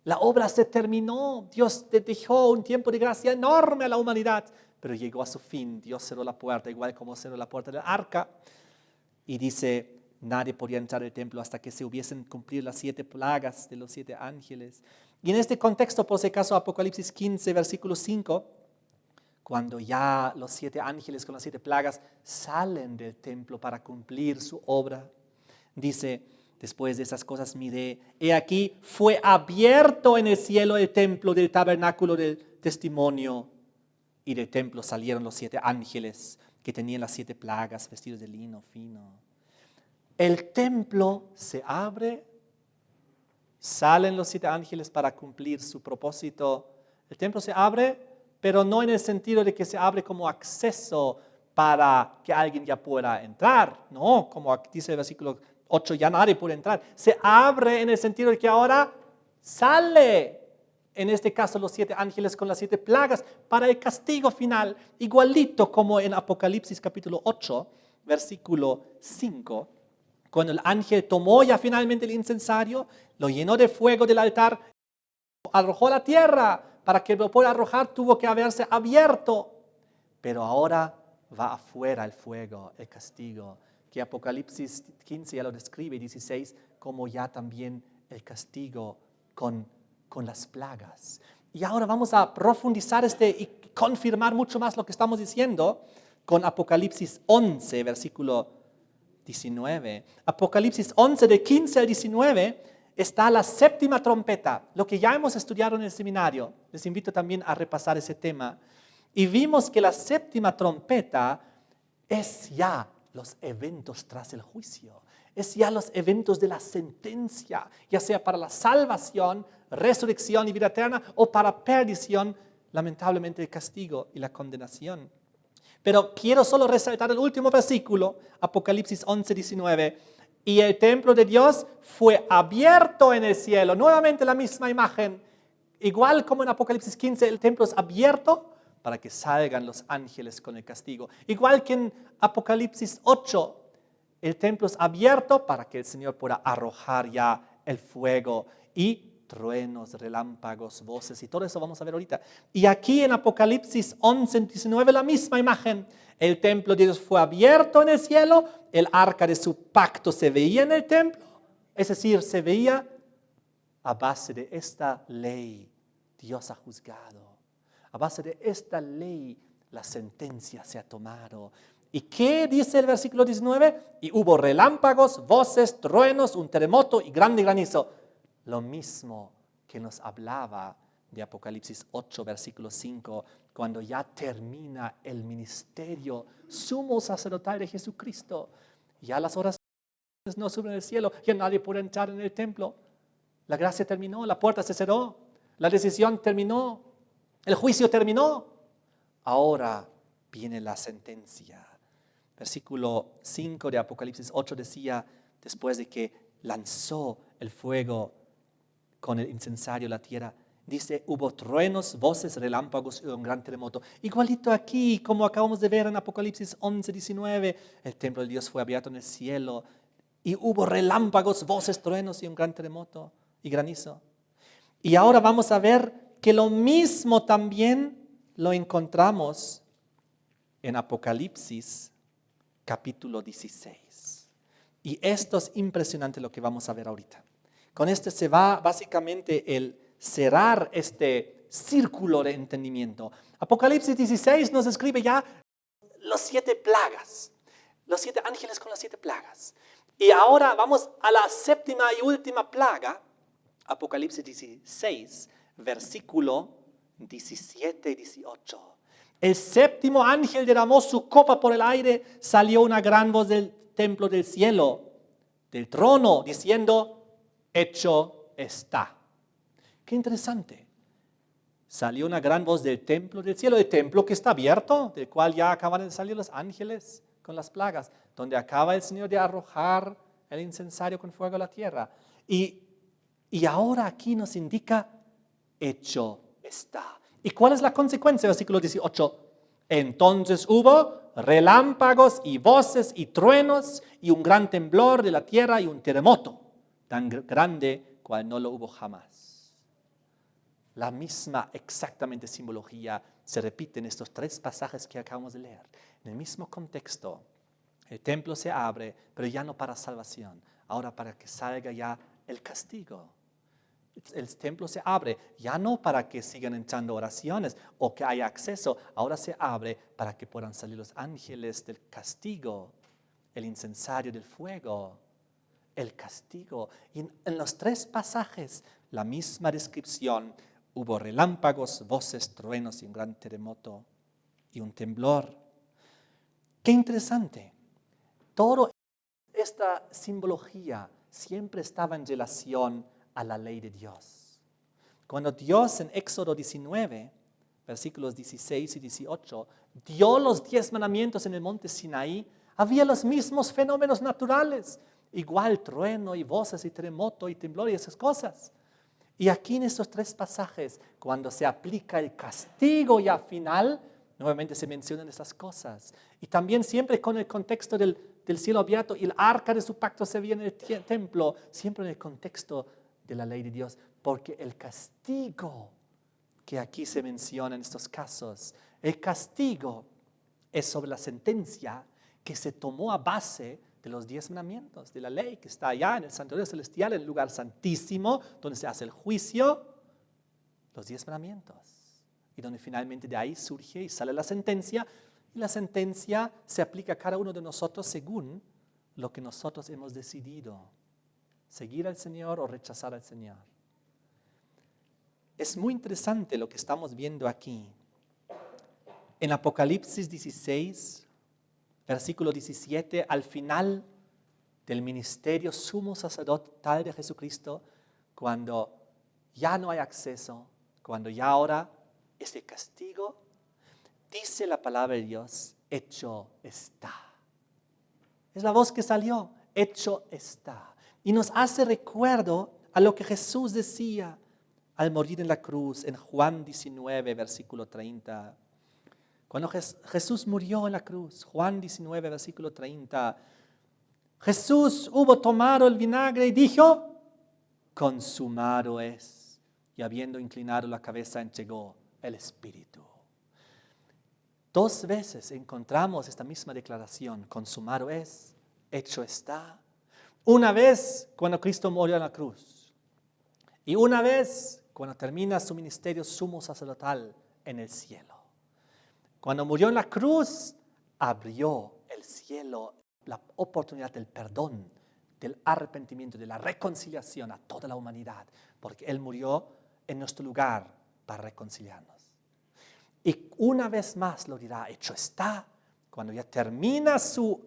La obra se terminó. Dios dejó un tiempo de gracia enorme a la humanidad, pero llegó a su fin. Dios cerró la puerta, igual como cerró la puerta del arca. Y dice, nadie podía entrar al templo hasta que se hubiesen cumplido las 7 plagas de los 7 ángeles. Y en este contexto, por si acaso, Apocalipsis 15, versículo 5, cuando ya los 7 ángeles con las 7 plagas salen del templo para cumplir su obra, dice, Después de esas cosas miré, he aquí, fue abierto en el cielo el templo del tabernáculo del testimonio, y del templo salieron los 7 ángeles que tenían las 7 plagas, vestidos de lino fino. El templo se abre, salen los 7 ángeles para cumplir su propósito. El templo se abre, pero no en el sentido de que se abre como acceso para que alguien ya pueda entrar. No, como dice el versículo 8, ya nadie puede entrar. Se abre en el sentido de que ahora sale, en este caso los 7 ángeles con las 7 plagas, para el castigo final, igualito como en Apocalipsis capítulo 8, versículo 5, cuando el ángel tomó ya finalmente el incensario, lo llenó de fuego del altar, arrojó a la tierra. Para que lo pueda arrojar tuvo que haberse abierto, pero ahora va afuera el fuego, el castigo, que Apocalipsis 15 ya lo describe, 16, como ya también el castigo con las plagas. Y ahora vamos a profundizar y confirmar mucho más lo que estamos diciendo con Apocalipsis 11, versículo 19. Apocalipsis 11, de 15 al 19, está la 7ª trompeta, lo que ya hemos estudiado en el seminario. Les invito también a repasar ese tema. Y vimos que la 7ª trompeta es ya los eventos tras el juicio. Es ya los eventos de la sentencia, ya sea para la salvación, resurrección y vida eterna, o para perdición, lamentablemente el castigo y la condenación. Pero quiero solo resaltar el último versículo, Apocalipsis 11, 19. Y el templo de Dios fue abierto en el cielo. Nuevamente la misma imagen. Igual como en Apocalipsis 15, el templo es abierto para que salgan los ángeles con el castigo. Igual que en Apocalipsis 8, el templo es abierto para que el Señor pueda arrojar ya el fuego y truenos, relámpagos, voces, y todo eso vamos a ver ahorita. Y aquí en Apocalipsis 11, 19, la misma imagen. El templo de Dios fue abierto en el cielo, el arca de su pacto se veía en el templo, es decir, se veía a base de esta ley, Dios ha juzgado. A base de esta ley, la sentencia se ha tomado. ¿Y qué dice el versículo 19? Y hubo relámpagos, voces, truenos, un terremoto y grande granizo. Lo mismo que nos hablaba de Apocalipsis 8, versículo 5, cuando ya termina el ministerio sumo sacerdotal de Jesucristo. Ya las oraciones no suben al cielo, ya nadie puede entrar en el templo. La gracia terminó, la puerta se cerró, la decisión terminó, el juicio terminó. Ahora viene la sentencia. Versículo 5 de Apocalipsis 8 decía, después de que lanzó el fuego con el incensario a la tierra, dice, hubo truenos, voces, relámpagos y un gran terremoto. Igualito aquí, como acabamos de ver en Apocalipsis 11, 19, el templo de Dios fue abierto en el cielo y hubo relámpagos, voces, truenos y un gran terremoto y granizo. Y ahora vamos a ver que lo mismo también lo encontramos en Apocalipsis capítulo 16. Y esto es impresionante lo que vamos a ver ahorita. Con esto se va básicamente el cerrar este círculo de entendimiento. Apocalipsis 16 nos describe ya los 7 plagas, los 7 ángeles con las 7 plagas. Y ahora vamos a la 7ª y última plaga, Apocalipsis 16, versículo 17 y 18. El 7º ángel derramó su copa por el aire, salió una gran voz del templo del cielo, del trono, diciendo, hecho está. Qué interesante. Salió una gran voz del templo del cielo, el templo que está abierto, del cual ya acaban de salir los ángeles con las plagas, donde acaba el Señor de arrojar el incensario con fuego a la tierra. Y ahora aquí nos indica, hecho está. ¿Y cuál es la consecuencia? Versículo 18. Entonces hubo relámpagos y voces y truenos y un gran temblor de la tierra y un terremoto tan grande cual no lo hubo jamás. La misma exactamente simbología se repite en estos 3 pasajes que acabamos de leer. En el mismo contexto, el templo se abre, pero ya no para salvación, ahora para que salga ya el castigo. El templo se abre ya no para que sigan entrando oraciones o que haya acceso, ahora se abre para que puedan salir los ángeles del castigo, el incensario del fuego, el castigo. Y en los tres pasajes, la misma descripción. Hubo relámpagos, voces, truenos y un gran terremoto y un temblor. Qué interesante. Toda esta simbología siempre estaba en relación a la ley de Dios. Cuando Dios en Éxodo 19, versículos 16 y 18, dio los 10 mandamientos en el monte Sinaí, había los mismos fenómenos naturales, igual trueno y voces y terremoto y temblor y esas cosas. Y aquí en estos tres pasajes, cuando se aplica el castigo ya final, nuevamente se mencionan esas cosas. Y también siempre con el contexto del cielo abierto y el arca de su pacto se ve en el templo, siempre en el contexto de la ley de Dios, porque el castigo que aquí se menciona en estos casos, el castigo es sobre la sentencia que se tomó a base de los 10 mandamientos, de la ley que está allá en el santuario celestial, en el lugar santísimo, donde se hace el juicio, los 10 mandamientos. Y donde finalmente de ahí surge y sale la sentencia, y la sentencia se aplica a cada uno de nosotros según lo que nosotros hemos decidido, seguir al Señor o rechazar al Señor. Es muy interesante lo que estamos viendo aquí. En Apocalipsis 16, versículo 17, al final del ministerio sumo sacerdotal de Jesucristo, cuando ya no hay acceso, cuando ya ahora es el castigo, dice la palabra de Dios, hecho está. Es la voz que salió, hecho está. Y nos hace recuerdo a lo que Jesús decía al morir en la cruz, en Juan 19, versículo 30. Cuando Jesús murió en la cruz, Juan 19, versículo 30, Jesús hubo tomado el vinagre y dijo, consumado es. Y habiendo inclinado la cabeza, entregó el Espíritu. 2 veces encontramos esta misma declaración, consumado es, hecho está. Una vez cuando Cristo murió en la cruz y una vez cuando termina su ministerio sumo sacerdotal en el cielo. Cuando murió en la cruz, abrió el cielo, la oportunidad del perdón, del arrepentimiento, de la reconciliación a toda la humanidad, porque Él murió en nuestro lugar para reconciliarnos. Y una vez más lo dirá, hecho está, cuando ya termina su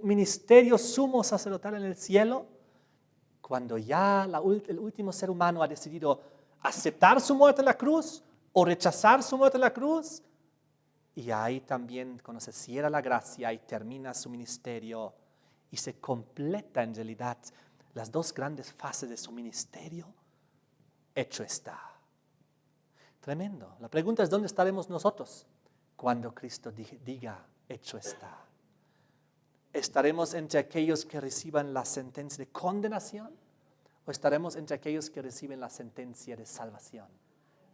ministerio sumo sacerdotal en el cielo, cuando ya el último ser humano ha decidido aceptar su muerte en la cruz o rechazar su muerte en la cruz. Y ahí también, cuando se cierra la gracia y termina su ministerio y se completa en realidad las 2 grandes fases de su ministerio, hecho está. Tremendo. La pregunta es, ¿dónde estaremos nosotros cuando Cristo diga, hecho está? ¿Estaremos entre aquellos que reciban la sentencia de condenación o estaremos entre aquellos que reciben la sentencia de salvación,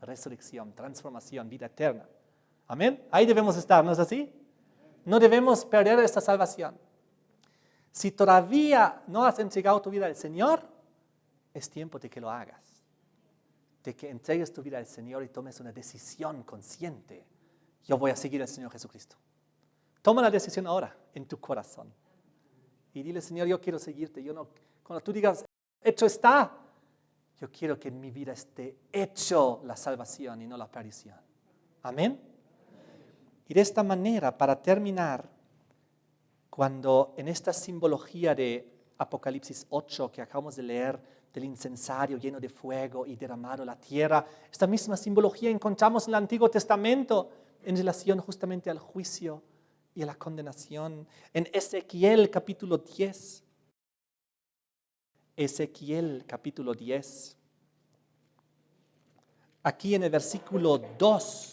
resurrección, transformación, vida eterna? Amén. Ahí debemos estar, ¿no es así? No debemos perder esta salvación. Si todavía no has entregado tu vida al Señor, es tiempo de que lo hagas. De que entregues tu vida al Señor y tomes una decisión consciente. Yo voy a seguir al Señor Jesucristo. Toma la decisión ahora en tu corazón. Y dile, Señor, yo quiero seguirte. Cuando tú digas, hecho está, yo quiero que en mi vida esté hecho la salvación y no la perdición. Amén. Y de esta manera, para terminar, cuando en esta simbología de Apocalipsis 8 que acabamos de leer, del incensario lleno de fuego y derramado a la tierra, esta misma simbología encontramos en el Antiguo Testamento en relación justamente al juicio y a la condenación. En Ezequiel capítulo 10, aquí en el versículo 2,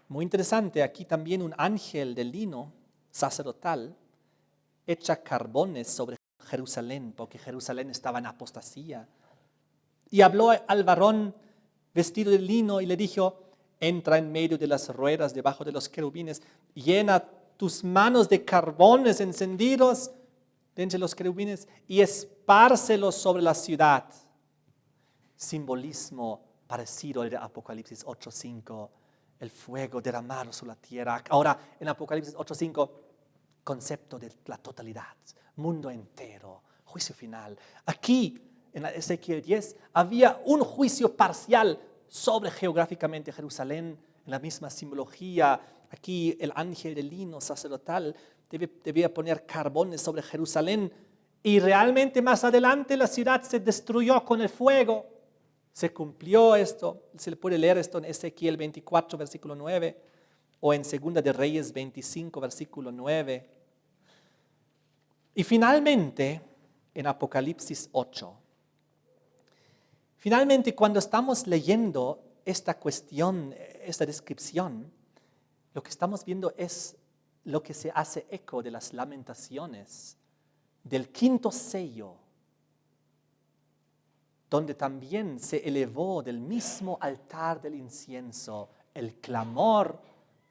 muy interesante, aquí también un ángel de lino sacerdotal echa carbones sobre Jerusalén, porque Jerusalén estaba en apostasía. Y habló al varón vestido de lino y le dijo, entra en medio de las ruedas debajo de los querubines, llena tus manos de carbones encendidos de entre los querubines y espárcelos sobre la ciudad. Simbolismo parecido al de Apocalipsis 8:5, el fuego derramado sobre la tierra. Ahora, en Apocalipsis 8:5, concepto de la totalidad, mundo entero, juicio final. Aquí, en Ezequiel 10, había un juicio parcial sobre geográficamente Jerusalén, en la misma simbología. Aquí el ángel de lino sacerdotal debía poner carbones sobre Jerusalén, y realmente más adelante la ciudad se destruyó con el fuego. Se cumplió esto. Se le puede leer esto en Ezequiel 24, versículo 9, o en 2 de Reyes 25, versículo 9. Y finalmente, en Apocalipsis 8, finalmente cuando estamos leyendo esta cuestión, esta descripción, lo que estamos viendo es lo que se hace eco de las lamentaciones del quinto sello, donde también se elevó del mismo altar del incienso el clamor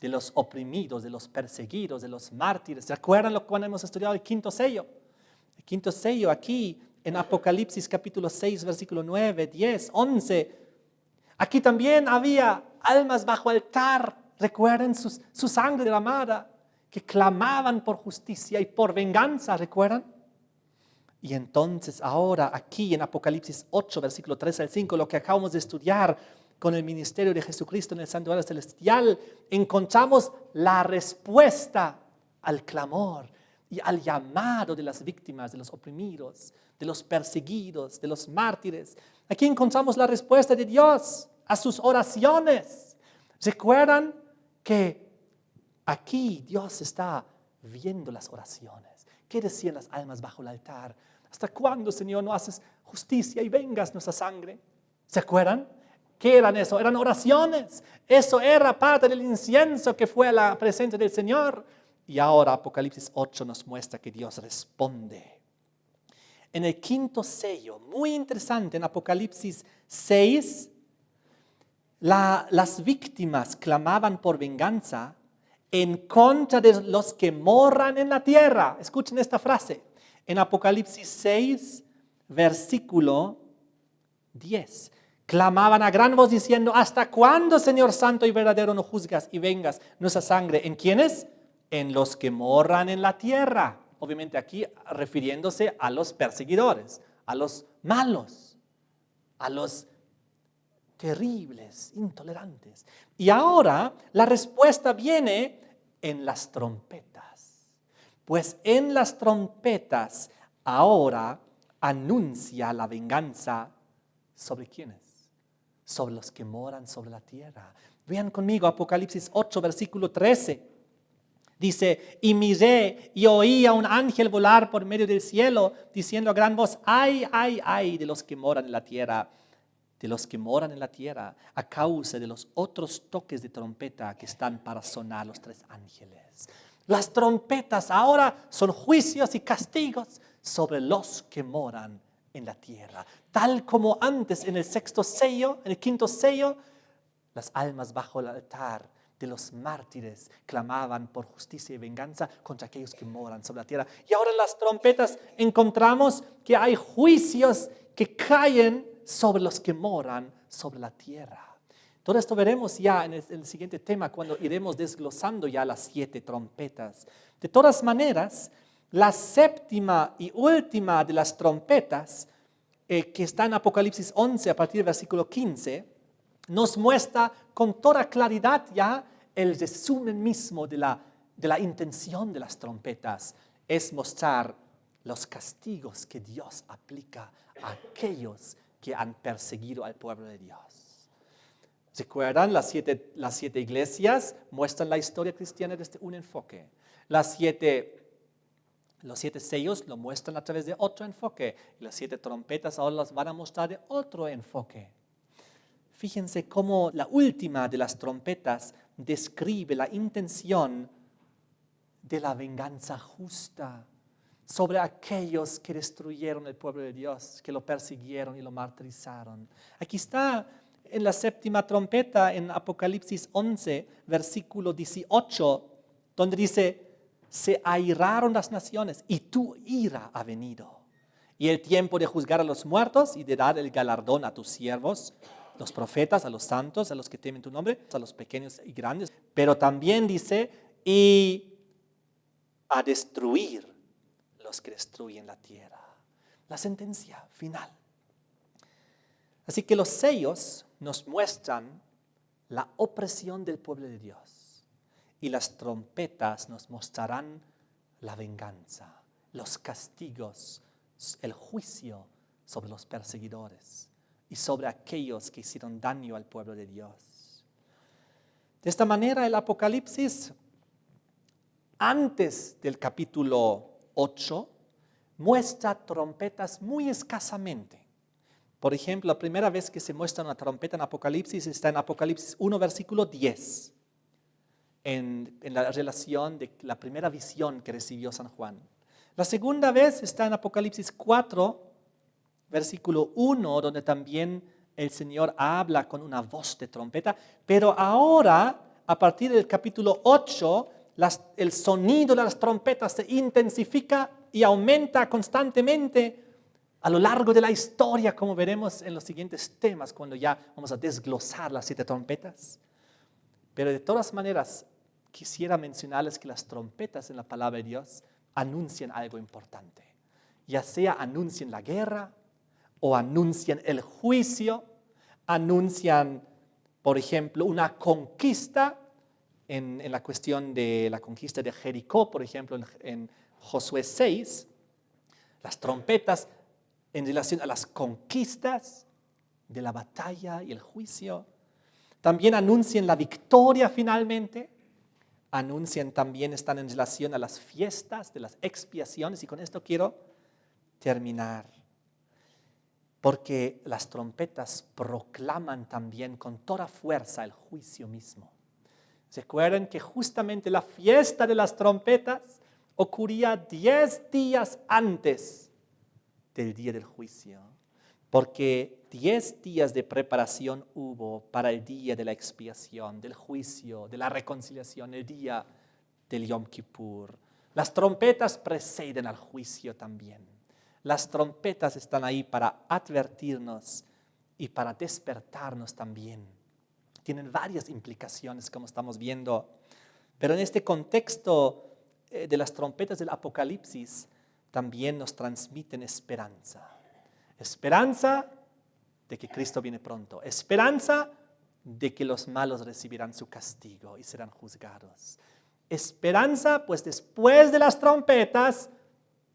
de los oprimidos, de los perseguidos, de los mártires. ¿Se acuerdan cuando hemos estudiado el quinto sello? El quinto sello aquí en Apocalipsis capítulo 6, versículo 9, 10, 11. Aquí también había almas bajo altar, recuerden su sangre derramada, que clamaban por justicia y por venganza, ¿recuerdan? Y entonces ahora aquí en Apocalipsis 8, versículo 3 al 5, lo que acabamos de estudiar con el ministerio de Jesucristo en el santuario celestial, encontramos la respuesta al clamor y al llamado de las víctimas, de los oprimidos, de los perseguidos, de los mártires. Aquí encontramos la respuesta de Dios a sus oraciones. ¿Recuerdan que aquí Dios está viendo las oraciones? ¿Qué decían las almas bajo el altar? ¿Hasta cuándo, Señor, no haces justicia y vengas nuestra sangre? ¿Se acuerdan? ¿Qué eran eso? Eran oraciones. Eso era parte del incienso que fue a la presencia del Señor. Y ahora Apocalipsis 8 nos muestra que Dios responde. En el quinto sello, muy interesante, en Apocalipsis 6, las víctimas clamaban por venganza en contra de los que moran en la tierra. Escuchen esta frase. En Apocalipsis 6, versículo 10. Clamaban a gran voz diciendo: ¿hasta cuándo, Señor santo y verdadero, no juzgas y vengas nuestra sangre? ¿En quiénes? En los que moran en la tierra. Obviamente aquí refiriéndose a los perseguidores, a los malos, a los terribles, intolerantes. Y ahora la respuesta viene en las trompetas. Pues en las trompetas ahora anuncia la venganza ¿sobre quiénes? Sobre los que moran sobre la tierra. Vean conmigo Apocalipsis 8, versículo 13. Dice: y miré y oí a un ángel volar por medio del cielo, diciendo a gran voz: ay, ay, ay de los que moran en la tierra, de los que moran en la tierra, a causa de los otros toques de trompeta que están para sonar los 3 ángeles. Las trompetas ahora son juicios y castigos sobre los que moran en la tierra. Tal como antes en el sexto sello, en el quinto sello, las almas bajo el altar de los mártires clamaban por justicia y venganza contra aquellos que moran sobre la tierra. Y ahora en las trompetas encontramos que hay juicios que caen sobre los que moran sobre la tierra. Todo esto veremos ya en el siguiente tema, cuando iremos desglosando ya las 7 trompetas. De todas maneras, la séptima y última de las trompetas, que está en Apocalipsis 11 a partir del versículo 15, nos muestra con toda claridad ya el resumen mismo de la intención de las trompetas. Es mostrar los castigos que Dios aplica a aquellos que han perseguido al pueblo de Dios. ¿Recuerdan? Las siete iglesias muestran la historia cristiana desde un enfoque. Los 7 sellos lo muestran a través de otro enfoque. Y las 7 trompetas ahora las van a mostrar de otro enfoque. Fíjense cómo la última de las trompetas describe la intención de la venganza justa sobre aquellos que destruyeron el pueblo de Dios, que lo persiguieron y lo martirizaron. Aquí está en la séptima trompeta, en Apocalipsis 11, versículo 18, donde dice: se airaron las naciones y tu ira ha venido. Y el tiempo de juzgar a los muertos y de dar el galardón a tus siervos, los profetas, a los santos, a los que temen tu nombre, a los pequeños y grandes. Pero también dice: y a destruir los que destruyen la tierra. La sentencia final. Así que los sellos nos muestran la opresión del pueblo de Dios y las trompetas nos mostrarán la venganza, los castigos, el juicio sobre los perseguidores y sobre aquellos que hicieron daño al pueblo de Dios. De esta manera el Apocalipsis, antes del capítulo 8, muestra trompetas muy escasamente. Por ejemplo, la primera vez que se muestra una trompeta en Apocalipsis está en Apocalipsis 1, versículo 10, en la relación de la primera visión que recibió San Juan. La segunda vez está en Apocalipsis 4, versículo 1, donde también el Señor habla con una voz de trompeta, pero ahora, a partir del capítulo 8, el sonido de las trompetas se intensifica y aumenta constantemente a lo largo de la historia, como veremos en los siguientes temas, cuando ya vamos a desglosar las 7 trompetas. Pero de todas maneras, quisiera mencionarles que las trompetas en la palabra de Dios anuncian algo importante. Ya sea anuncian la guerra, o anuncian el juicio, anuncian, por ejemplo, una conquista, en la cuestión de la conquista de Jericó, por ejemplo, en Josué 6, las trompetas en relación a las conquistas de la batalla y el juicio. También anuncian la victoria finalmente. Anuncian también, están en relación a las fiestas de las expiaciones. Y con esto quiero terminar. Porque las trompetas proclaman también con toda fuerza el juicio mismo. Recuerden que justamente la fiesta de las trompetas ocurría 10 días antes del día del juicio, porque 10 días de preparación hubo para el día de la expiación, del juicio, de la reconciliación, el día del Yom Kippur. Las trompetas preceden al juicio también. Las trompetas están ahí para advertirnos y para despertarnos también. Tienen varias implicaciones, como estamos viendo, pero en este contexto de las trompetas del Apocalipsis, también nos transmiten esperanza. Esperanza de que Cristo viene pronto. Esperanza de que los malos recibirán su castigo y serán juzgados. Esperanza, pues después de las trompetas,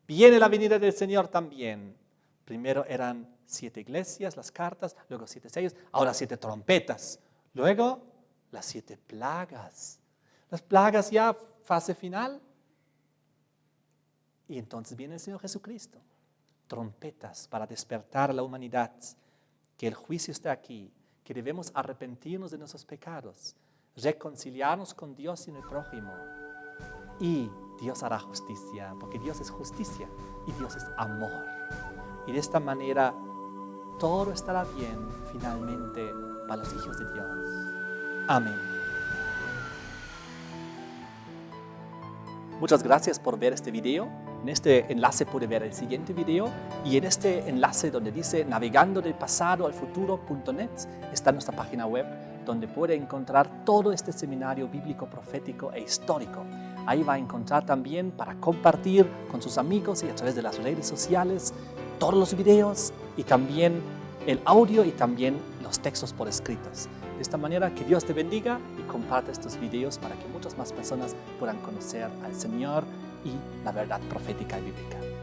viene la venida del Señor también. Primero eran 7 iglesias, las cartas, luego 7 sellos, ahora 7 trompetas. Luego las 7 plagas. Las plagas ya, fase final. Y entonces viene el Señor Jesucristo. Trompetas para despertar a la humanidad. Que el juicio está aquí. Que debemos arrepentirnos de nuestros pecados. Reconciliarnos con Dios y en el prójimo. Y Dios hará justicia. Porque Dios es justicia. Y Dios es amor. Y de esta manera todo estará bien finalmente para los hijos de Dios. Amén. Muchas gracias por ver este video. En este enlace puede ver el siguiente video y en este enlace donde dice navegando del pasado al futuro.net está nuestra página web donde puede encontrar todo este seminario bíblico, profético e histórico. Ahí va a encontrar también para compartir con sus amigos y a través de las redes sociales todos los videos y también el audio y también los textos por escritos. De esta manera, que Dios te bendiga y comparte estos videos para que muchas más personas puedan conocer al Señor y la verdad profética y bíblica.